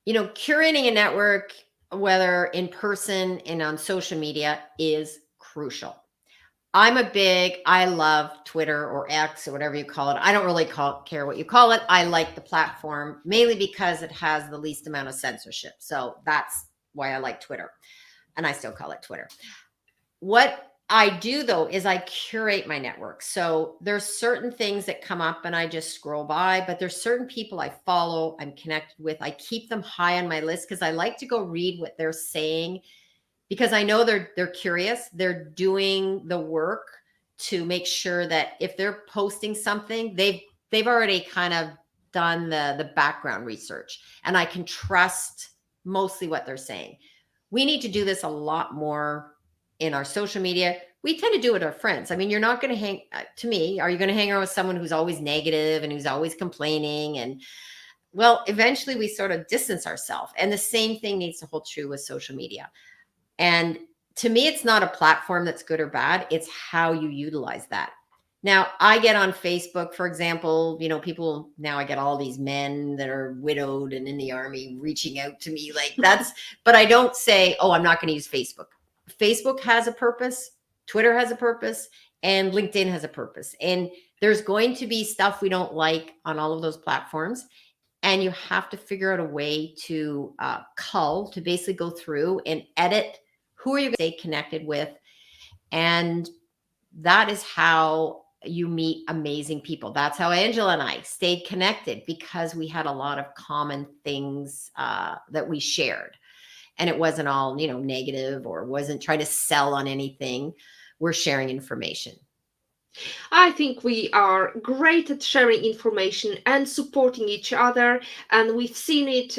Curating a network, whether in person and on social media, is crucial. I love Twitter or X or whatever you call it. I don't really care what you call it. I like the platform mainly because it has the least amount of censorship. So that's why I like Twitter. And I still call it Twitter. What I do though is I curate my network. So there's certain things that come up and I just scroll by, but there's certain people I follow, I'm connected with. I keep them high on my list because I like to go read what they're saying because I know they're curious. They're doing the work to make sure that if they're posting something, they've already kind of done the background research and I can trust mostly what they're saying. We need to do this a lot more in our social media. We tend to do it with our friends. I mean, you're not going to hang to me. Are you going to hang around with someone who's always negative and who's always complaining? And well, eventually we sort of distance ourselves. And the same thing needs to hold true with social media. And to me, it's not a platform that's good or bad. It's how you utilize that. Now, I get on Facebook, for example, people now I get all these men that are widowed and in the army reaching out to me like that's, but I don't say, oh, I'm not going to use Facebook. Facebook has a purpose, Twitter has a purpose, and LinkedIn has a purpose. And there's going to be stuff we don't like on all of those platforms. And you have to figure out a way to cull, to basically go through and edit who are you going to stay connected with. And that is how you meet amazing people. That's how Angela and I stayed connected because we had a lot of common things that we shared. And it wasn't all, negative or wasn't trying to sell on anything. We're sharing information. I think we are great at sharing information and supporting each other, and we've seen it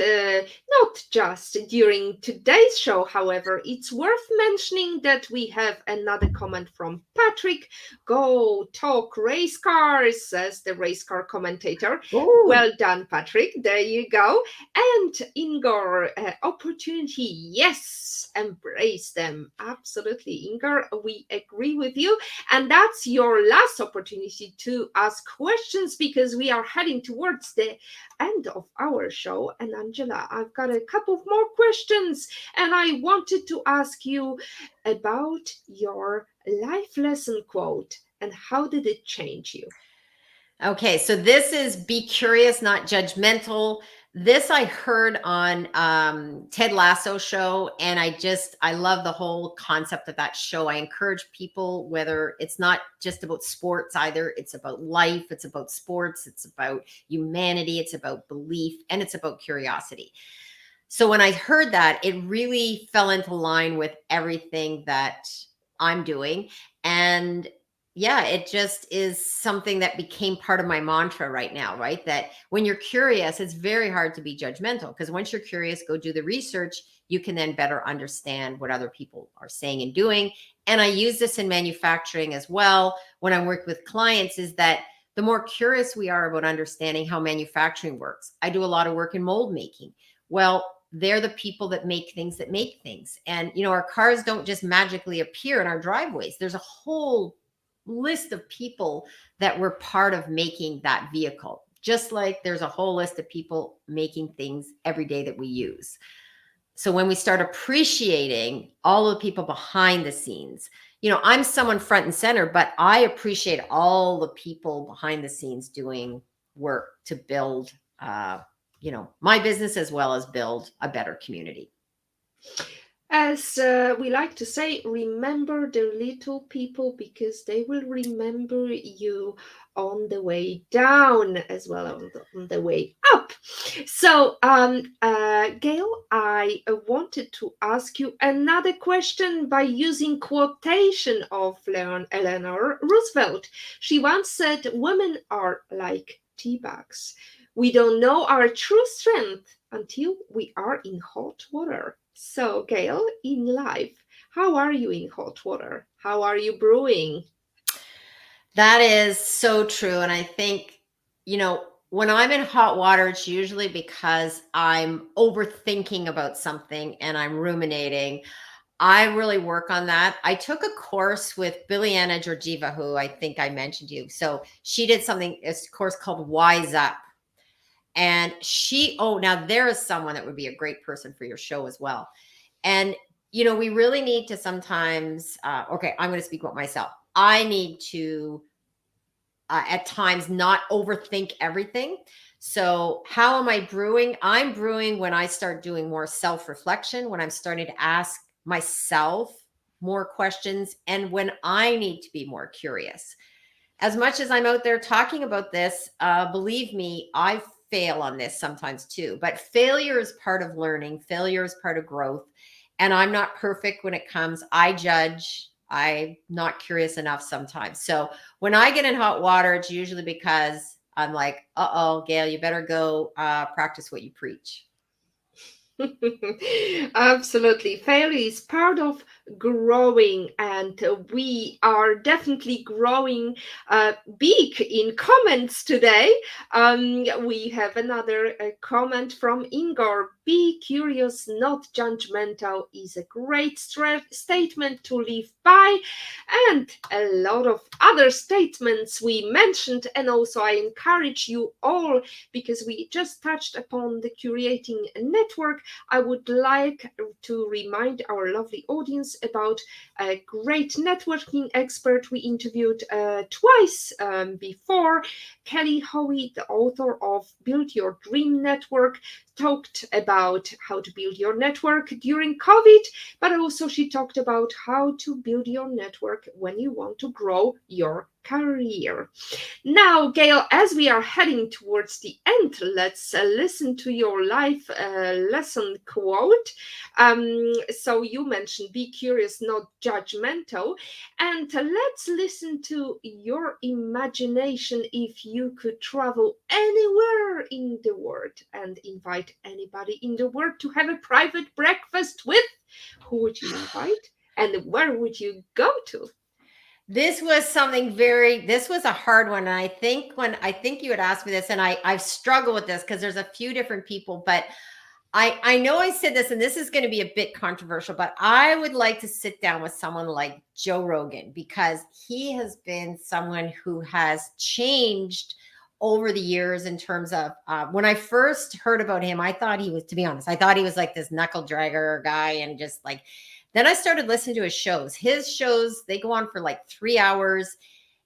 not just during today's show. However, it's worth mentioning that we have another comment from Patrick. Go talk race cars, says the race car commentator. Ooh. Well done, Patrick. There you go. And Ingor, opportunity, yes, embrace them. Absolutely, Ingor, we agree with you. And that's your last opportunity to ask questions because we are heading towards the end of our show. And Angela, I've got a couple more questions, and I wanted to ask you about your life lesson quote and how did it change you? Okay, so this is be curious, not judgmental. This I heard on Ted Lasso show, and I love the whole concept of that show. I encourage people, whether it's not just about sports either, it's about life, it's about sports, it's about humanity, it's about belief, and it's about curiosity. So when I heard that, it really fell into line with everything that I'm doing. And yeah, it just is something that became part of my mantra right now, right? That when you're curious, it's very hard to be judgmental because once you're curious, go do the research, you can then better understand what other people are saying and doing. And I use this in manufacturing as well when I work with clients, is that the more curious we are about understanding how manufacturing works. I do a lot of work in mold making. Well, they're the people that make things. And, our cars don't just magically appear in our driveways. There's a whole list of people that were part of making that vehicle, just like there's a whole list of people making things every day that we use. So when we start appreciating all of the people behind the scenes, I'm someone front and center, but I appreciate all the people behind the scenes doing work to build, my business as well as build a better community. As we like to say, remember the little people because they will remember you on the way down as well as on the way up. So, Gail, I wanted to ask you another question by using quotation of Eleanor Roosevelt. She once said, "Women are like tea bags. We don't know our true strength until we are in hot water." So, Gail, in life, how are you in hot water? How are you brewing? That is so true. And I think, when I'm in hot water, it's usually because I'm overthinking about something and I'm ruminating. I really work on that. I took a course with Billiana Georgieva, who I think I mentioned you. So she did a course called Wise Up. And now there is someone that would be a great person for your show as well. And, we really need to sometimes, okay, I'm going to speak about myself. I need to, at times, not overthink everything. So how am I brewing? I'm brewing when I start doing more self-reflection, when I'm starting to ask myself more questions and when I need to be more curious. As much as I'm out there talking about this, believe me, I fail on this sometimes too. But failure is part of learning, failure is part of growth. And I'm not perfect when it comes. I judge. I'm not curious enough sometimes. So when I get in hot water, it's usually because I'm like, uh-oh, Gail, you better go practice what you preach. Absolutely. Failure is part of growing, and we are definitely growing big in comments today. We have another comment from Ingor. Be curious, not judgmental is a great statement to live by, and a lot of other statements we mentioned. And also, I encourage you all, because we just touched upon the curating network, I would like to remind our lovely audience about a great networking expert we interviewed twice before. Kelly Howie, the author of Build Your Dream Network, talked about how to build your network during COVID, but also she talked about how to build your network when you want to grow your career. Now, Gail, as we are heading towards the end, let's listen to your life lesson quote. So you mentioned be curious, not judgmental. And let's listen to your imagination if you could travel anywhere in the world and invite anybody in the world to have a private breakfast with. Who would you invite? And where would you go to? This was this was a hard one. And I think you had asked me this, and I've struggled with this because there's a few different people, but I know I said this, and this is going to be a bit controversial, but I would like to sit down with someone like Joe Rogan, because he has been someone who has changed over the years in terms of when I first heard about him, I thought he was, to be honest, I thought he was like this knuckle dragger guy, and just like, then I started listening to his shows. His shows, they go on for like 3 hours.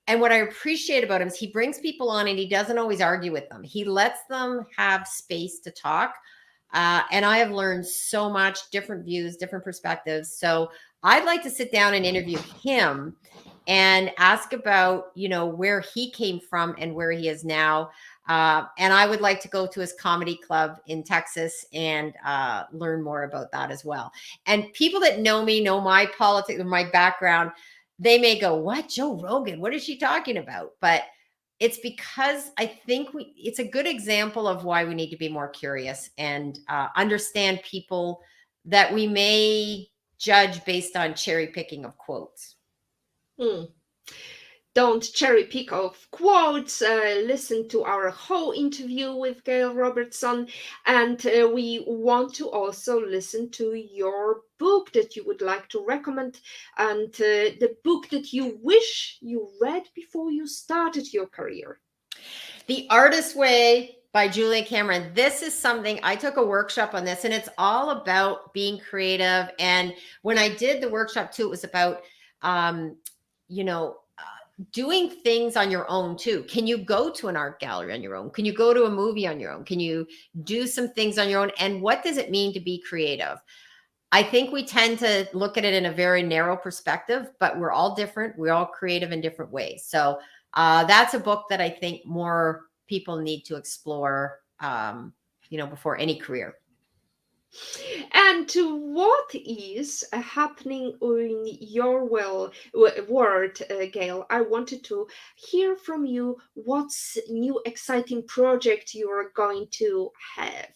And what I appreciate about him is he brings people on and he doesn't always argue with them. He lets them have space to talk. And I have learned so much, different views, different perspectives. So I'd like to sit down and interview him and ask about, where he came from and where he is now. And I would like to go to his comedy club in Texas and learn more about that as well. And people that know me, know my politics or my background, they may go, what, Joe Rogan? What is she talking about? But it's because I think it's a good example of why we need to be more curious and understand people that we may judge based on cherry picking of quotes. Hmm. Don't cherry pick off quotes. Listen to our whole interview with Gail Robertson. And we want to also listen to your book that you would like to recommend, and the book that you wish you read before you started your career. The Artist's Way by Julia Cameron. This is something, I took a workshop on this, and it's all about being creative. And when I did the workshop too, it was about, you know, doing things on your own too. Can you go to an art gallery on your own? Can you go to a movie on your own? Can you do some things on your own? And what does it mean to be creative? I think we tend to look at it in a very narrow perspective, but we're all different. We're all creative in different ways. So that's a book that I think more people need to explore, before any career. And to what is happening in your world, Gail? I wanted to hear from you. What's new exciting project you are going to have?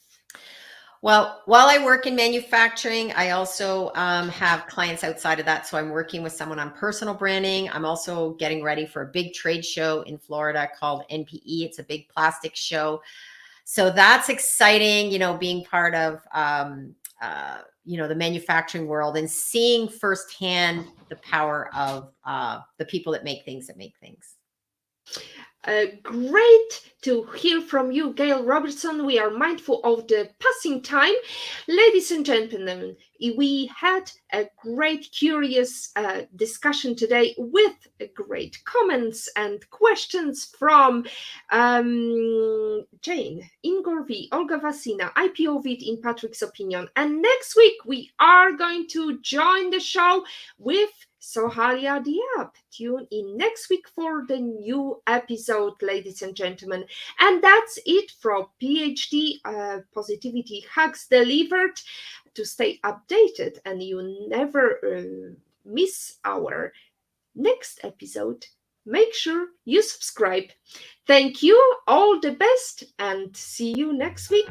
Well, while I work in manufacturing, I also have clients outside of that. So I'm working with someone on personal branding. I'm also getting ready for a big trade show in Florida called NPE. It's a big plastic show. So that's exciting, being part of, the manufacturing world and seeing firsthand the power of the people that make things. Great to hear from you, Gail Robertson. We are mindful of the passing time. Ladies and gentlemen, we had a great, curious discussion today with great comments and questions from Jane, Ingor V, Olga Vasina, IPOVIT in Patrick's opinion. And next week, we are going to join the show with Sohalia Diab. Tune in next week for the new episode, ladies and gentlemen. And that's it from PhD Positivity Hacks Delivered. To stay updated and you never miss our next episode, make sure you subscribe. Thank you, all the best, and see you next week.